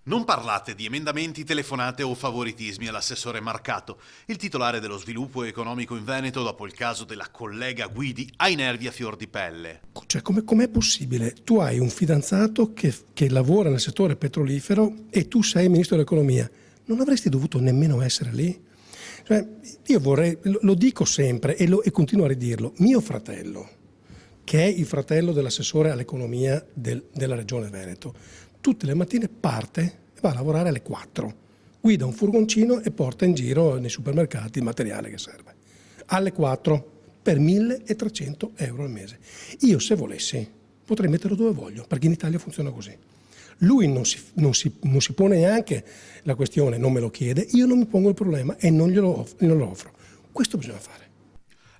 Non parlate di emendamenti, telefonate o favoritismi all'assessore Marcato. Il titolare dello sviluppo economico in Veneto, dopo il caso della collega Guidi, ha i nervi a fior di pelle. Cioè, com'è possibile? Tu hai un fidanzato che lavora nel settore petrolifero e tu sei ministro dell'economia. Non avresti dovuto nemmeno essere lì? Cioè, io vorrei, lo dico sempre e continuo a ridirlo, mio fratello, che è il fratello dell'assessore all'economia della regione Veneto, tutte le mattine parte e va a lavorare alle 4, guida un furgoncino e porta in giro nei supermercati il materiale che serve. Alle 4 per 1.300 euro al mese. Io se volessi potrei metterlo dove voglio, perché in Italia funziona così. Lui non si pone neanche la questione, non me lo chiede, io non mi pongo il problema e non lo offro. Questo bisogna fare.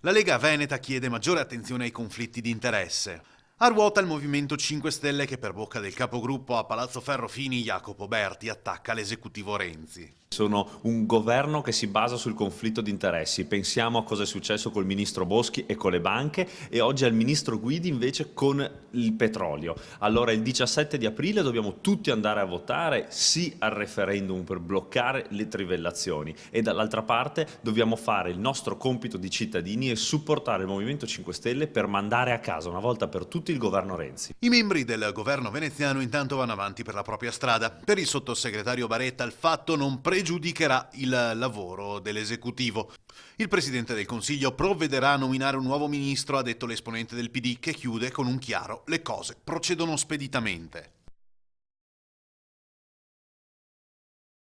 La Lega Veneta chiede maggiore attenzione ai conflitti di interesse. A ruota il Movimento 5 Stelle che per bocca del capogruppo a Palazzo Ferrofini Jacopo Berti attacca l'esecutivo Renzi. Sono un governo che si basa sul conflitto di interessi. Pensiamo a cosa è successo col ministro Boschi e con le banche e oggi al ministro Guidi invece con il petrolio. Allora il 17 di aprile dobbiamo tutti andare a votare sì al referendum per bloccare le trivellazioni e dall'altra parte dobbiamo fare il nostro compito di cittadini e supportare il Movimento 5 Stelle per mandare a casa una volta per tutti il governo Renzi. I membri del governo veneziano intanto vanno avanti per la propria strada. Per il sottosegretario Baretta il fatto non pregiudicherà il lavoro dell'esecutivo. Il Presidente del Consiglio provvederà a nominare un nuovo ministro, ha detto l'esponente del PD, che chiude con un chiaro: le cose procedono speditamente.